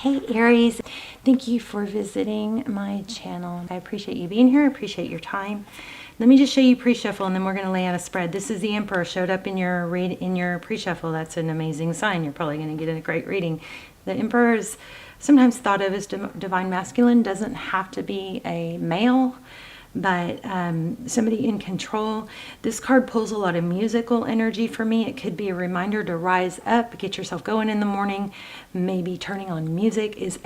Hey Aries, thank you for visiting my channel. I appreciate you being here. I appreciate your time. Let me just show you pre-shuffle and then we're going to lay out a spread. This is the Emperor showed up in your pre-shuffle. That's an amazing sign. You're probably going to get a great reading. The Emperor is sometimes thought of as divine masculine. Doesn't have to be a male, but somebody in control. This card pulls a lot of musical energy for me. It could be a reminder to rise up, get yourself going in the morning. Maybe turning on music is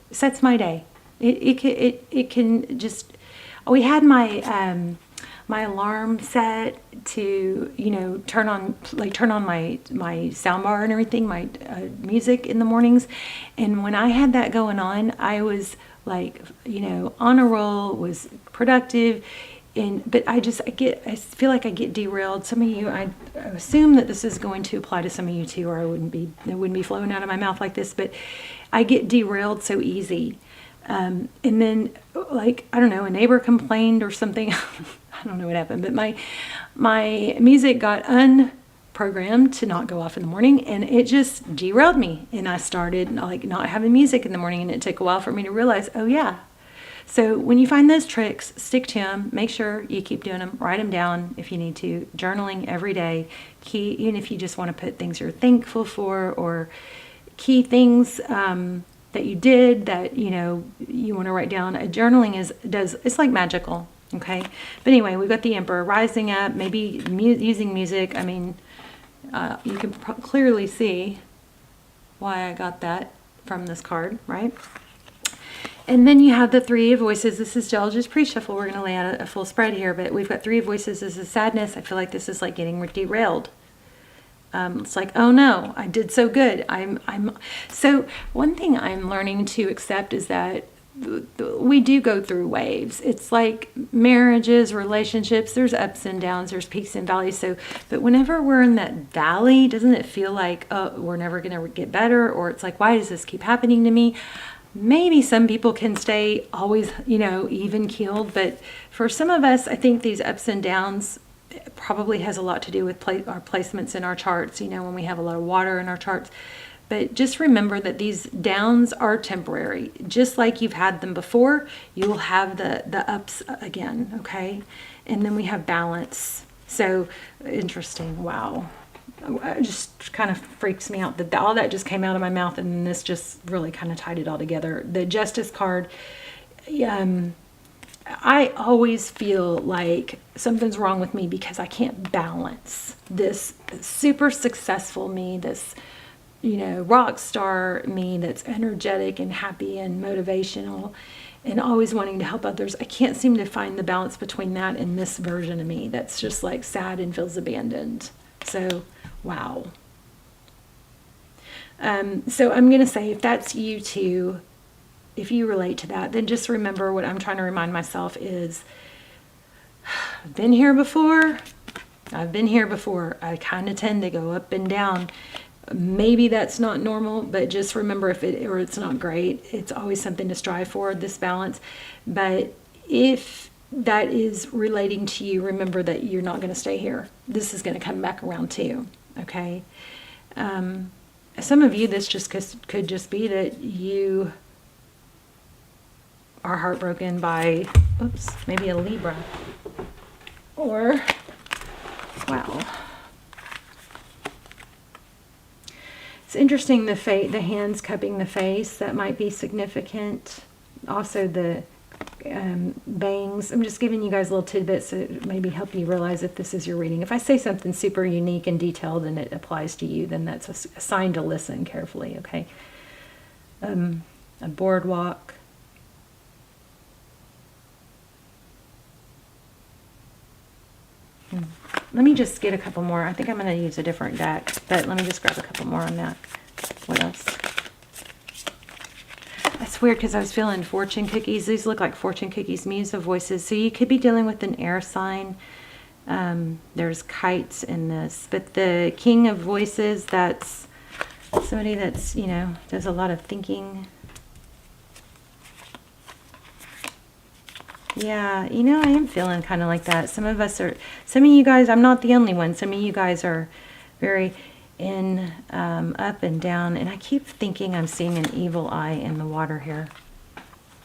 sets my day. It can just. We had my my alarm set to turn on my soundbar and everything, my music in the mornings, and when I had that going on, I was on a roll, was productive, but I feel like I get derailed. Some of you, I assume that this is going to apply to some of you too, or it wouldn't be flowing out of my mouth like this, but I get derailed so easy. And then I don't know, a neighbor complained or something. I don't know what happened, but my music got unprogrammed to not go off in the morning, and it just derailed me. And I started not having music in the morning, and it took a while for me to realize, oh yeah. So when you find those tricks, stick to them. Make sure you keep doing them. Write them down if you need to. Journaling every day. Even if you just want to put things you're thankful for, or key things that you did that you want to write down. Journaling it's like magical. Okay, but anyway, we've got the Emperor rising up, maybe using music. I mean, you can clearly see why I got that from this card, right? And then you have the Three of Voices. This is just pre-shuffle. We're going to lay out a full spread here, but we've got Three of Voices. This is sadness. I feel like this is like getting derailed. It's like, oh no, I did so good. So one thing I'm learning to accept is that we do go through waves. It's like marriages, relationships, there's ups and downs, there's peaks and valleys. But whenever we're in that valley, doesn't it feel like, oh, we're never going to get better? Or it's like, why does this keep happening to me? Maybe some people can stay always, even keeled. But for some of us, I think these ups and downs probably has a lot to do with our placements in our charts, when we have a lot of water in our charts. But just remember that these downs are temporary. Just like you've had them before, you'll have the ups again, okay? And then we have balance. So interesting. Wow. It just kind of freaks me out that all that just came out of my mouth, and then this just really kind of tied it all together. The Justice card, I always feel like something's wrong with me because I can't balance this super successful me, this rock star me that's energetic and happy and motivational and always wanting to help others. I can't seem to find the balance between that and this version of me that's just sad and feels abandoned. So, wow. So I'm going to say, if that's you too, if you relate to that, then just remember what I'm trying to remind myself is, I've been here before. I kind of tend to go up and down. Maybe that's not normal, but just remember, it's not great, it's always something to strive for, this balance. But if that is relating to you, remember that you're not going to stay here. This is going to come back around too, okay? Some of you, this just could just be that you are heartbroken by, maybe a Libra. Or, wow. It's interesting, the hands cupping the face, that might be significant. Also the bangs. I'm just giving you guys little tidbits that maybe help you realize if this is your reading. If I say something super unique and detailed and it applies to you, then that's a sign to listen carefully, okay? A boardwalk. Let me just get a couple more. I think I'm going to use a different deck, but let me just grab a couple more on that. What else? That's weird because I was feeling fortune cookies. These look like fortune cookies, Muse of Voices. So you could be dealing with an air sign. There's kites in this. But the King of Voices, that's somebody that's, does a lot of thinking. Yeah, I am feeling kind of like that. Some of you guys, I'm not the only one. Some of you guys are very in up and down, and I keep thinking I'm seeing an evil eye in the water here,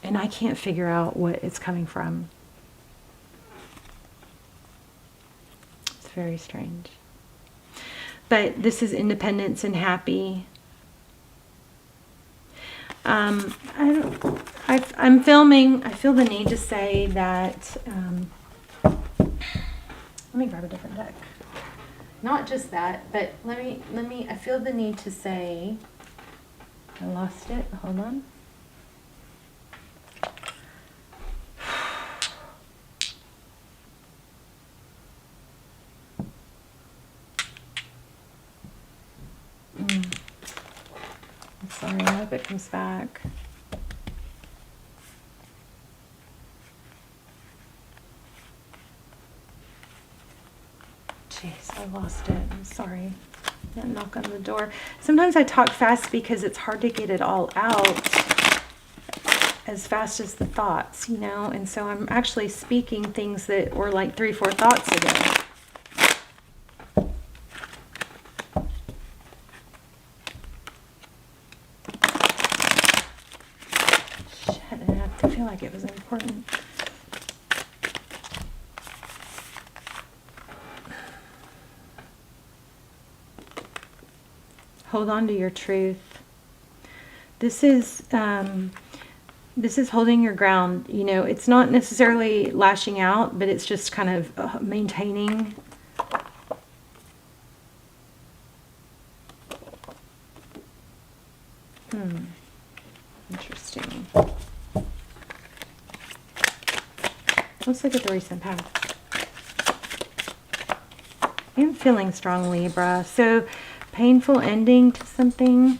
and I can't figure out what it's coming from. It's very strange. But this is independence and happy. I'm filming. I feel the need to say that. Let me grab a different deck. Not just that, but let me. I feel the need to say. I lost it. Hold on. I'm sorry. I hope it comes back. Jeez, I lost it. I'm sorry. That knock on the door. Sometimes I talk fast because it's hard to get it all out as fast as the thoughts, you know? And so I'm actually speaking things that were like 3-4 thoughts ago. Shit, I have to feel like it was important. Hold on to your truth. This is holding your ground. You know, it's not necessarily lashing out, but it's just kind of maintaining. Interesting. Let's look at the recent past. I'm feeling strong, Libra. So, painful ending to something.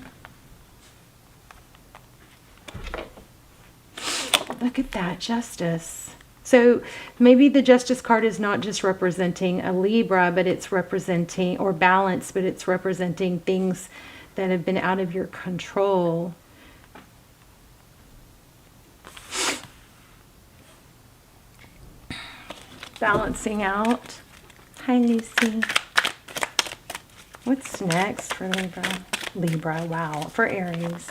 Look at that, justice. So maybe the justice card is not just representing a Libra, but it's representing, or balance, but it's representing things that have been out of your control. Balancing out. Hi, Lucy. What's next for Libra? Libra, wow. For Aries.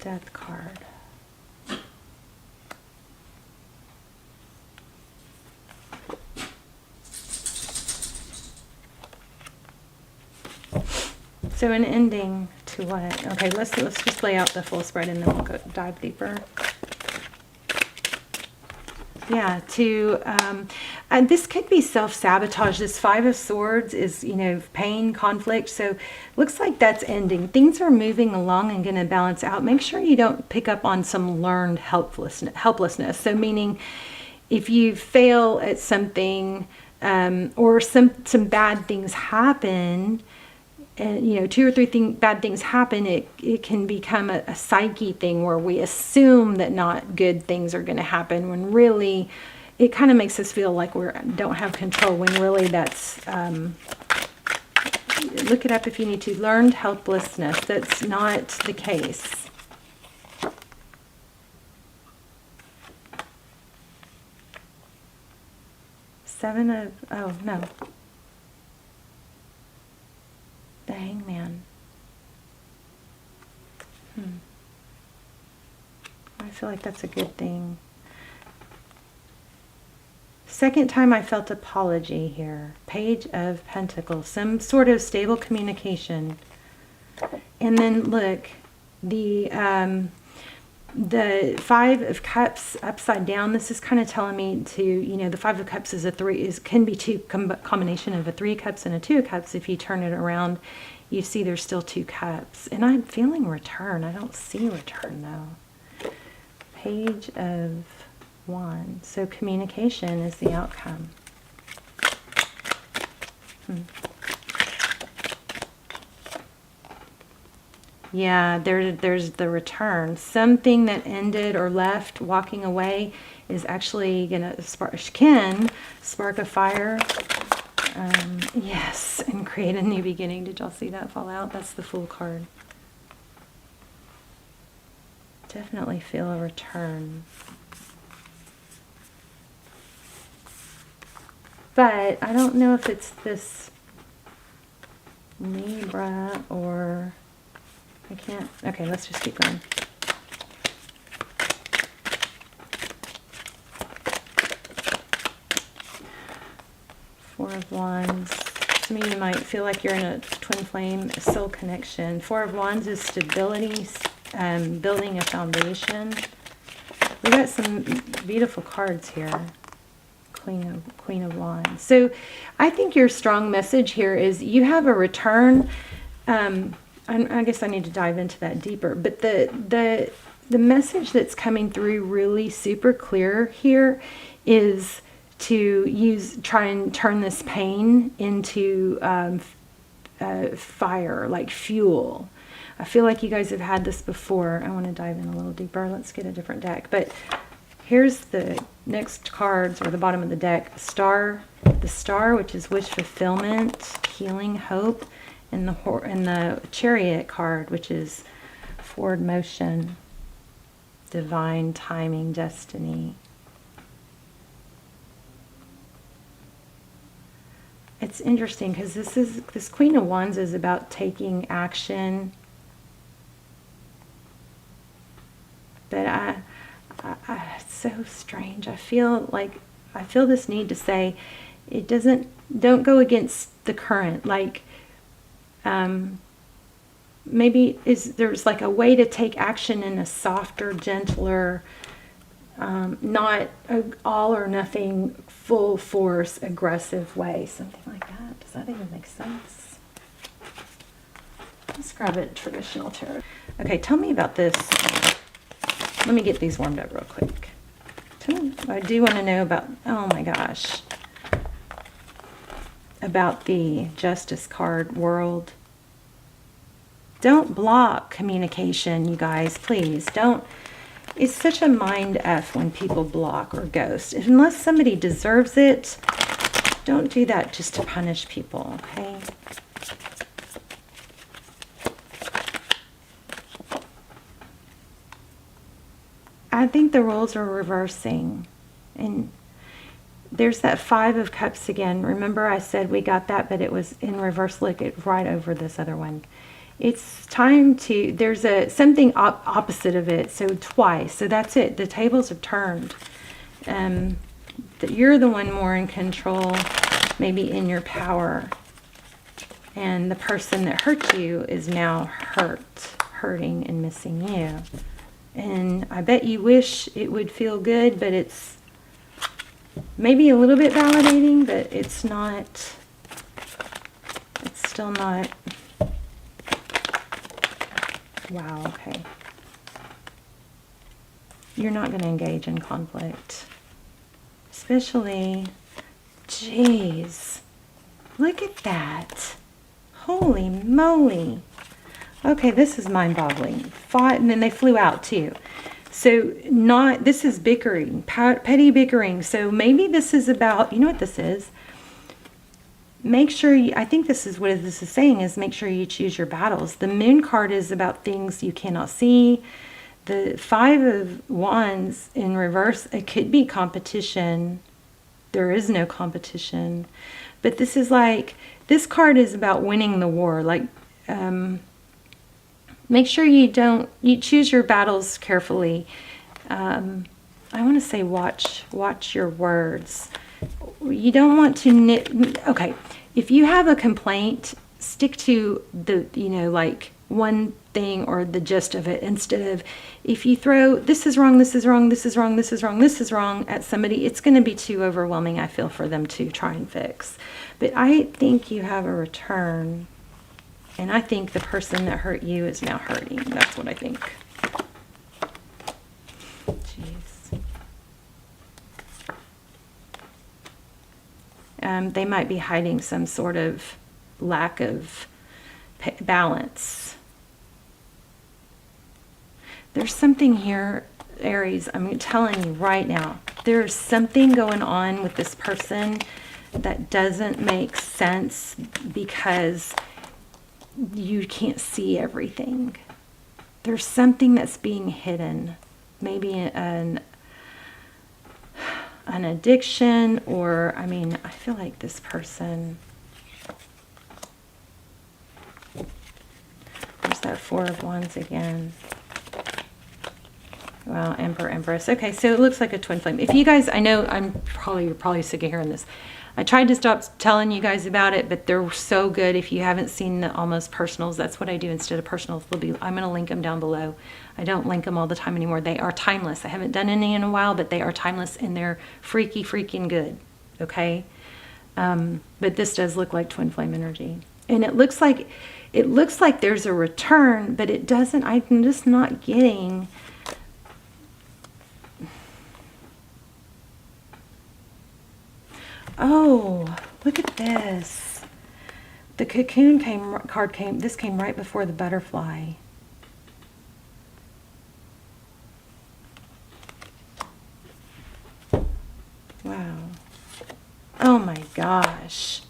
Death card. So an ending to what? Okay, let's just lay out the full spread and then we'll go dive deeper. Yeah, and this could be self-sabotage. This 5 of Swords is, you know, pain, conflict. So looks like that's ending. Things are moving along and going to balance out. Make sure you don't pick up on some learned helplessness. So meaning if you fail at something or some bad things happen, and you know, 2 or 3 bad things happen, it can become a psyche thing where we assume that not good things are going to happen when really it kind of makes us feel like we don't have control, when really that's look it up if you need to. Learned helplessness. That's not the case. Oh no, the Hangman. I feel like that's a good thing. Second time I felt apology here. Page of Pentacles. Some sort of stable communication. And then look, the 5 of Cups upside down. This is kind of telling me to, you know, the 5 of Cups is can be combination of a 3 of Cups and a 2 of Cups. If you turn it around, you see there's still 2 cups. And I'm feeling return. I don't see return though. Page of Wands. So communication is the outcome. Yeah, there's the return. Something that ended or left, walking away, is actually gonna can spark a fire. Yes, and create a new beginning. Did y'all see that fall out? That's the Fool card. Definitely feel a return. But I don't know if it's this Libra or... I can't... Okay, let's just keep going. Four of Wands. Some of you might feel like you're in a twin flame soul connection. Four of Wands is stability, building a foundation. We got some beautiful cards here. Queen of Wands. So I think your strong message here is you have a return. I guess I need to dive into that deeper. But the message that's coming through really super clear here is to try and turn this pain into fire, like fuel. I feel like you guys have had this before. I want to dive in a little deeper. Let's get a different deck. But here's the next cards, or the bottom of the deck. The Star, which is wish fulfillment, healing, hope, and the Chariot card, which is forward motion, divine timing, destiny. It's interesting because this Queen of Wands is about taking action. But it's so strange. I feel this need to say, don't go against the current. Like, maybe there's like a way to take action in a softer, gentler, not all or nothing, full force, aggressive way. Something like that. Does that even make sense? Let's grab a traditional tarot. Okay, tell me about this. Let me get these warmed up real quick. I do want to know about, oh my gosh, about the Justice card, World. Don't block communication, you guys, please. Don't. It's such a mind F when people block or ghost. Unless somebody deserves it, don't do that just to punish people, okay? I think the roles are reversing. And there's that Five of Cups again. Remember I said we got that, but it was in reverse. Look, it's right over this other one. It's time to, there's something opposite of it. So twice. So that's it. The tables have turned. That you're the one more in control, maybe in your power. And the person that hurt you is now hurting and missing you. And I bet you wish it would feel good, but it's maybe a little bit validating, but it's not, it's still not. Wow, okay. You're not going to engage in conflict. Especially, geez, look at that. Holy moly. Okay, this is mind-boggling. And then they flew out too. So this is bickering, petty bickering. So maybe this is about, you know what this is? Make sure I think this is what this is saying, is make sure you choose your battles. The Moon card is about things you cannot see. The Five of Wands in reverse, it could be competition. There is no competition. But this is like, this card is about winning the war. Like, make sure you choose your battles carefully. I want to say watch your words. You don't want to okay, if you have a complaint, stick to the, like one thing or the gist of it, instead of, if you throw this is wrong, this is wrong, this is wrong, this is wrong, this is wrong at somebody, it's going to be too overwhelming, I feel, for them to try and fix. But I think you have a return. And I think the person that hurt you is now hurting. That's what I think. Jeez. They might be hiding some sort of lack of balance. There's something here, Aries, I'm telling you right now. There's something going on with this person that doesn't make sense because you can't see everything. There's something that's being hidden. Maybe an addiction, or, I mean, I feel like this person, there's that Four of Wands again. Well, Emperor, Empress. Okay, so it looks like a twin flame. If you guys, I know you're probably sick of hearing this. I tried to stop telling you guys about it, but they're so good. If you haven't seen the almost personals, that's what I do instead of personals. I'm going to link them down below. I don't link them all the time anymore. They are timeless. I haven't done any in a while, but they are timeless and they're freaking good. Okay, but this does look like twin flame energy, and it looks like there's a return, but it doesn't. I'm just not getting. Oh, look at this. The cocoon this came right before the butterfly. Wow. Oh my gosh.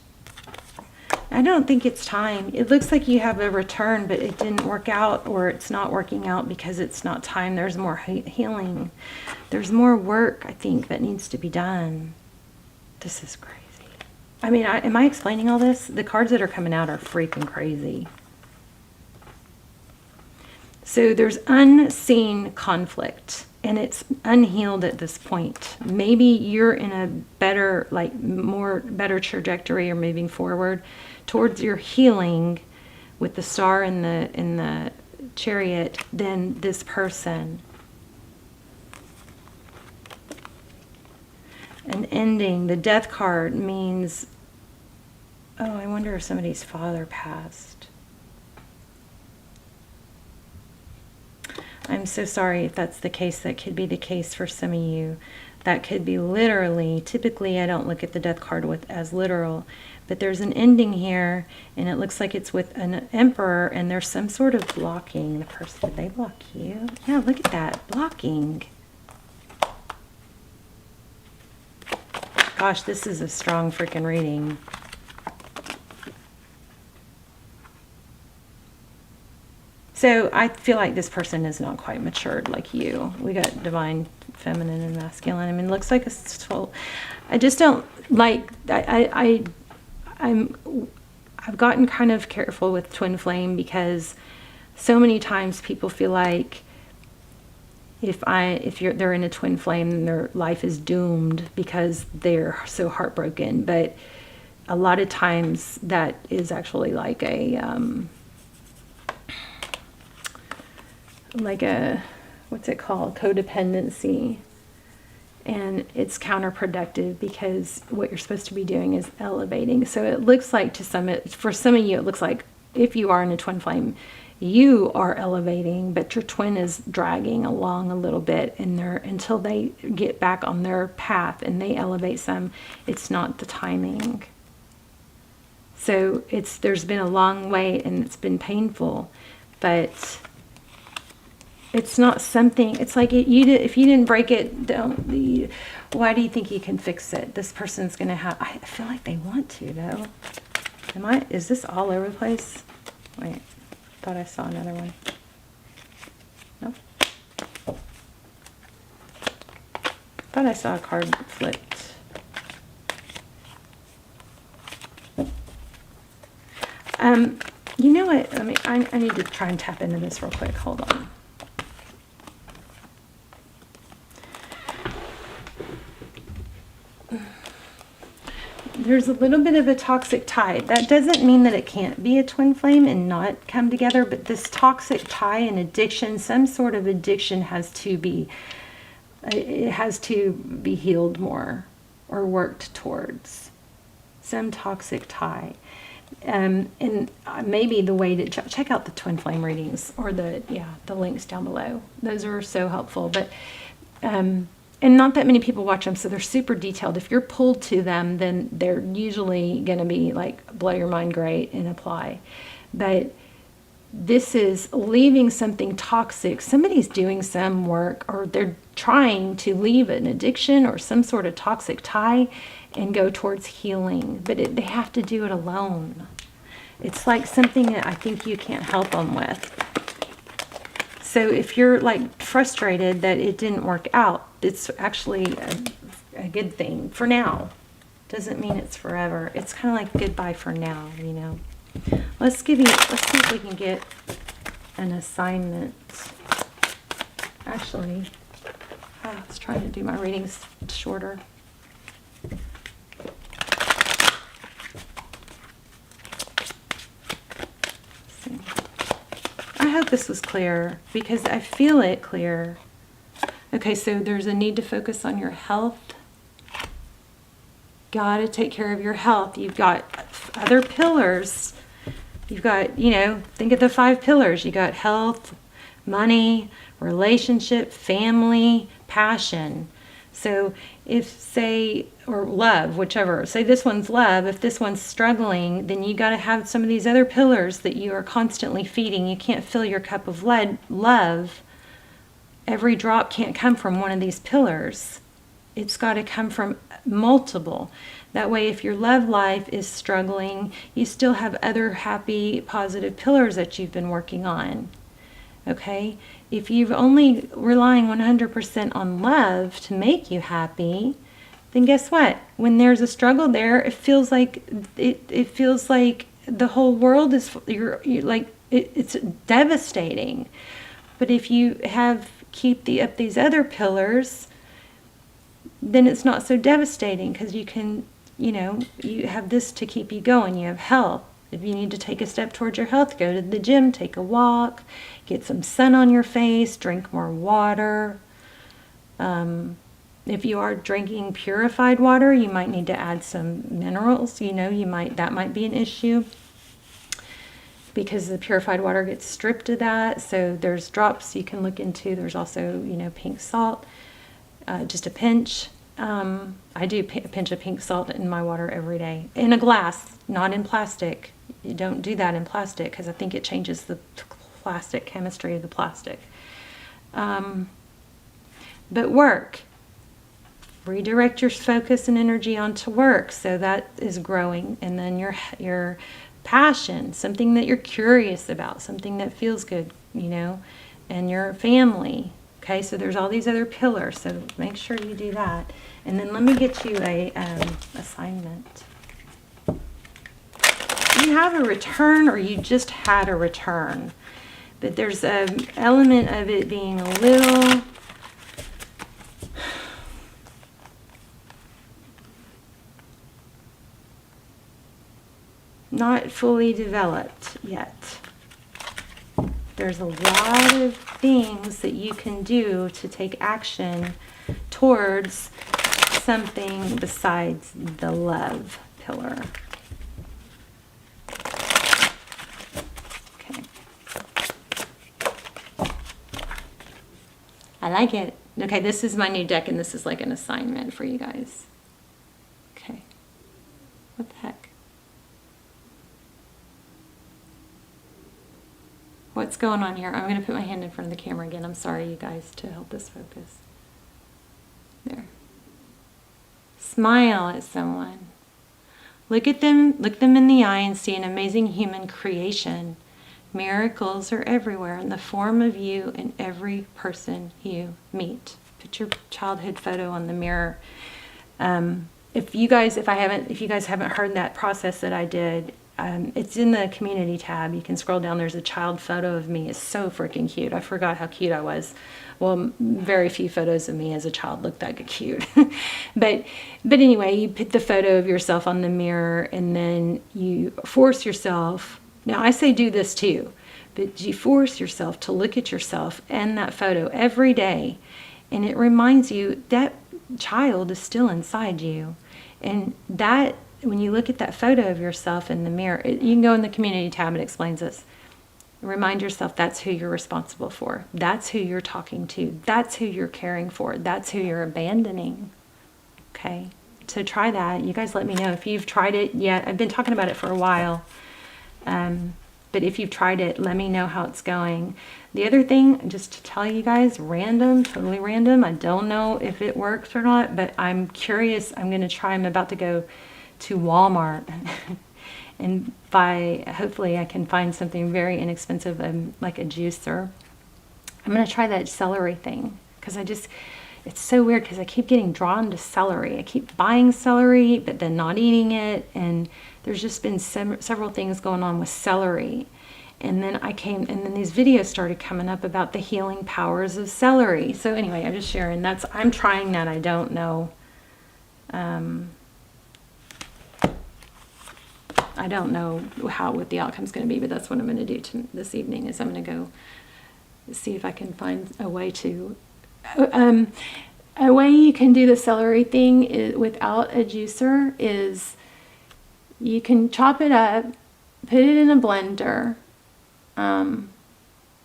I don't think it's time. It looks like you have a return, but it didn't work out, or it's not working out because it's not time. There's more healing. There's more work, I think, that needs to be done. This is crazy. I mean, am I explaining all this? The cards that are coming out are freaking crazy. So there's unseen conflict, and it's unhealed at this point. Maybe you're in a better, better trajectory or moving forward towards your healing with the star in the Chariot than this person. An ending. The Death card means, oh, I wonder if somebody's father passed. I'm so sorry if that's the case. That could be the case for some of you. That could be literally, typically I don't look at the Death card as literal, but there's an ending here, and it looks like it's with an Emperor, and there's some sort of blocking. The person, did they block you? Yeah, look at that, blocking. Gosh, this is a strong freaking reading. So I feel like this person is not quite matured like you. We got divine, feminine, and masculine. I mean, it looks like a soul. I just don't like. I've gotten kind of careful with twin flame because so many times people feel like they're in a twin flame, their life is doomed because they're so heartbroken. But a lot of times that is actually like a what's it called? Codependency. And it's counterproductive because what you're supposed to be doing is elevating. So it looks like for some of you, it looks like if you are in a twin flame, you are elevating, but your twin is dragging along a little bit until they get back on their path and they elevate some. It's not the timing. So there's been a long wait and it's been painful, but it's not something. It's like if you didn't break it, why do you think you can fix it? This person's gonna have. I feel like they want to though. Is this all over the place? Wait. Thought I saw another one. Nope. Thought I saw a card flipped. You know what? I need to try and tap into this real quick. Hold on. There's a little bit of a toxic tie. That doesn't mean that it can't be a twin flame and not come together, but this toxic tie and addiction, some sort of addiction has to be healed more or worked towards. Some toxic tie. And maybe the way to check out the twin flame readings or the links down below. Those are so helpful. But and not that many people watch them, so they're super detailed. If you're pulled to them, then they're usually going to be like blow your mind great and apply. But this is leaving something toxic. Somebody's doing some work, or they're trying to leave an addiction or some sort of toxic tie and go towards healing. But they have to do it alone. It's like something that I think you can't help them with. So if you're like frustrated that it didn't work out, it's actually a good thing for now. Doesn't mean it's forever. It's kind of like goodbye for now, you know. Let's see if we can get an assignment. Actually, I was trying to do my readings shorter. I hope this was clear because I feel it clear. Okay, so there's a need to focus on your health. Gotta take care of your health. You've got other pillars. You've got, you know, think of the 5 pillars. You got health, money, relationship, family, passion. So if, say, or love, whichever, say this one's love, if this one's struggling, then you got to have some of these other pillars that you are constantly feeding. You can't fill your cup of love. Every drop can't come from one of these pillars. It's got to come from multiple. That way, if your love life is struggling, you still have other happy, positive pillars that you've been working on. Okay? If you've only relying 100% on love to make you happy, then guess what? When there's a struggle there, it feels like the whole world is it's devastating. But if you keep up these other pillars, then it's not so devastating because you can, you know, you have this to keep you going. You have health. If you need to take a step towards your health, go to the gym, take a walk, get some sun on your face, drink more water. If you are drinking purified water, you might need to add some minerals. You know, that might be an issue because the purified water gets stripped of that. So there's drops you can look into. There's also, you know, pink salt, just a pinch. I do a pinch of pink salt in my water every day. In a glass, not in plastic. You don't do that in plastic because I think it changes the plastic chemistry of the plastic. But work. Redirect your focus and energy onto work. So that is growing. And then your passion, something that you're curious about, something that feels good, you know, and your family. Okay, so there's all these other pillars. So make sure you do that. And then let me get you a assignment. You have a return or you just had a return. But there's an element of it being a little not fully developed yet. There's a lot of things that you can do to take action towards something besides the love pillar. Okay. I like it. Okay, this is my new deck and this is like an assignment for you guys. Okay. What the heck? What's going on here? I'm going to put my hand in front of the camera again. I'm sorry, you guys, to help this focus. There. Smile at someone. Look them in the eye and see an amazing human creation. Miracles are everywhere in the form of you and every person you meet. Put your childhood photo on the mirror. If you guys haven't heard that process that I did, it's in the community tab. You can scroll down. There's a child photo of me. It's so freaking cute. I forgot how cute I was. Well, very few photos of me as a child look that cute. but anyway, you put the photo of yourself on the mirror and then you force yourself. Now, I say do this too, but you force yourself to look at yourself and that photo every day. And it reminds you that child is still inside you. And that, when you look at that photo of yourself in the mirror, you can go in the community tab, it explains this. Remind yourself that's who you're responsible for. That's who you're talking to. That's who you're caring for. That's who you're abandoning. Okay? So try that. You guys let me know if you've tried it yet. I've been talking about it for a while. But if you've tried it, let me know how it's going. The other thing, just to tell you guys, random, totally random. I don't know if it works or not, but I'm curious. I'm going to try. I'm about to go to Walmart and hopefully I can find something very inexpensive, like a juicer. I'm going to try that celery thing because it's so weird because I keep getting drawn to celery. I keep buying celery, but then not eating it. And there's just been several things going on with celery. And then and then these videos started coming up about the healing powers of celery. So anyway, I'm just sharing. I'm trying that. I don't know. I don't know what the outcome's going to be, but that's what I'm going to do this evening. Is I'm going to go see if I can find a way to. A way you can do the celery thing without a juicer is you can chop it up, put it in a blender.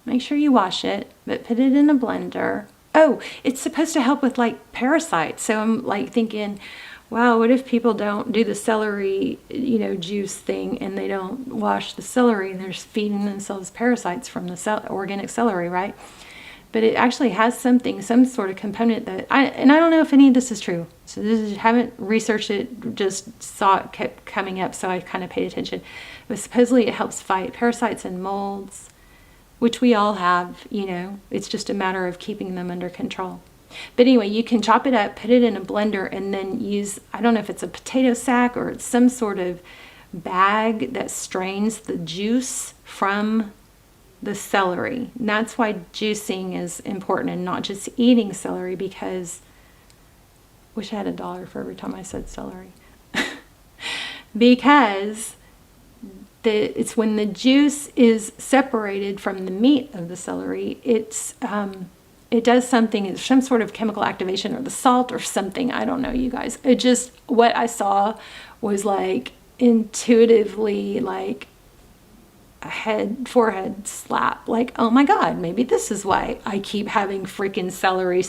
Make sure you wash it, but put it in a blender. Oh, it's supposed to help with like parasites. So I'm like thinking, wow, what if people don't do the celery, juice thing, and they don't wash the celery, and they're just feeding themselves parasites from the organic celery, right? But it actually has some sort of component that I don't know if any of this is true. So haven't researched it, just saw it kept coming up, so I kind of paid attention. But supposedly it helps fight parasites and molds, which we all have, It's just a matter of keeping them under control. But anyway, you can chop it up, put it in a blender, and then use, I don't know if it's a potato sack or it's some sort of bag that strains the juice from the celery. And that's why juicing is important and not just eating celery, because wish I had $1 for every time I said celery. Because it's when the juice is separated from the meat of the celery, it does something, it's some sort of chemical activation, or the salt or something. I don't know, you guys. It just, what I saw was like intuitively like forehead slap, like, oh my God, maybe this is why I keep having freaking celery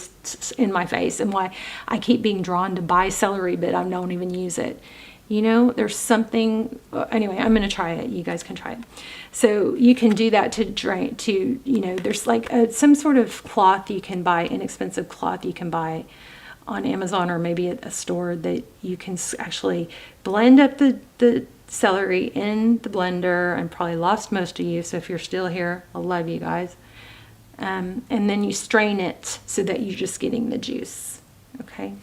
in my face, and why I keep being drawn to buy celery, but I don't even use it. There's something. Anyway, I'm going to try it. You guys can try it. So you can do that to drain, there's like some sort of cloth you can buy, inexpensive cloth you can buy on Amazon, or maybe at a store, that you can actually blend up the celery in the blender. I'm probably lost most of you, so if you're still here, I love you guys. And then you strain it so that you're just getting the juice, okay?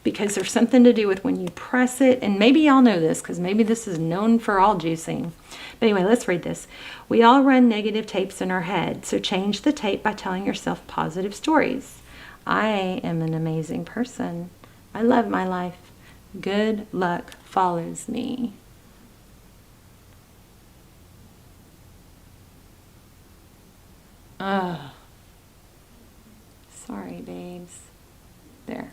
Because there's something to do with when you press it, and maybe y'all know this, because maybe this is known for all juicing. But anyway, let's read this. We all run negative tapes in our head, so change the tape by telling yourself positive stories. I am an amazing person. I love my life. Good luck follows me. Sorry, babes. There.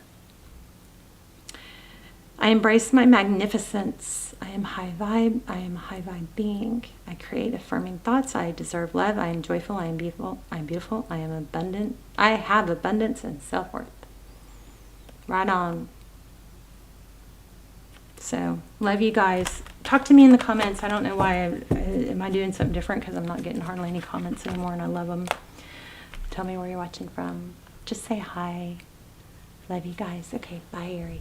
I embrace my magnificence. I am high vibe. I am a high vibe being. I create affirming thoughts. I deserve love. I am joyful. I am beautiful. I am beautiful. I am abundant. I have abundance and self-worth. Right on. So, love you guys. Talk to me in the comments. I don't know why. Am I doing something different? Because I'm not getting hardly any comments anymore, and I love them. Tell me where you're watching from. Just say hi. Love you guys. Okay, bye, Aries.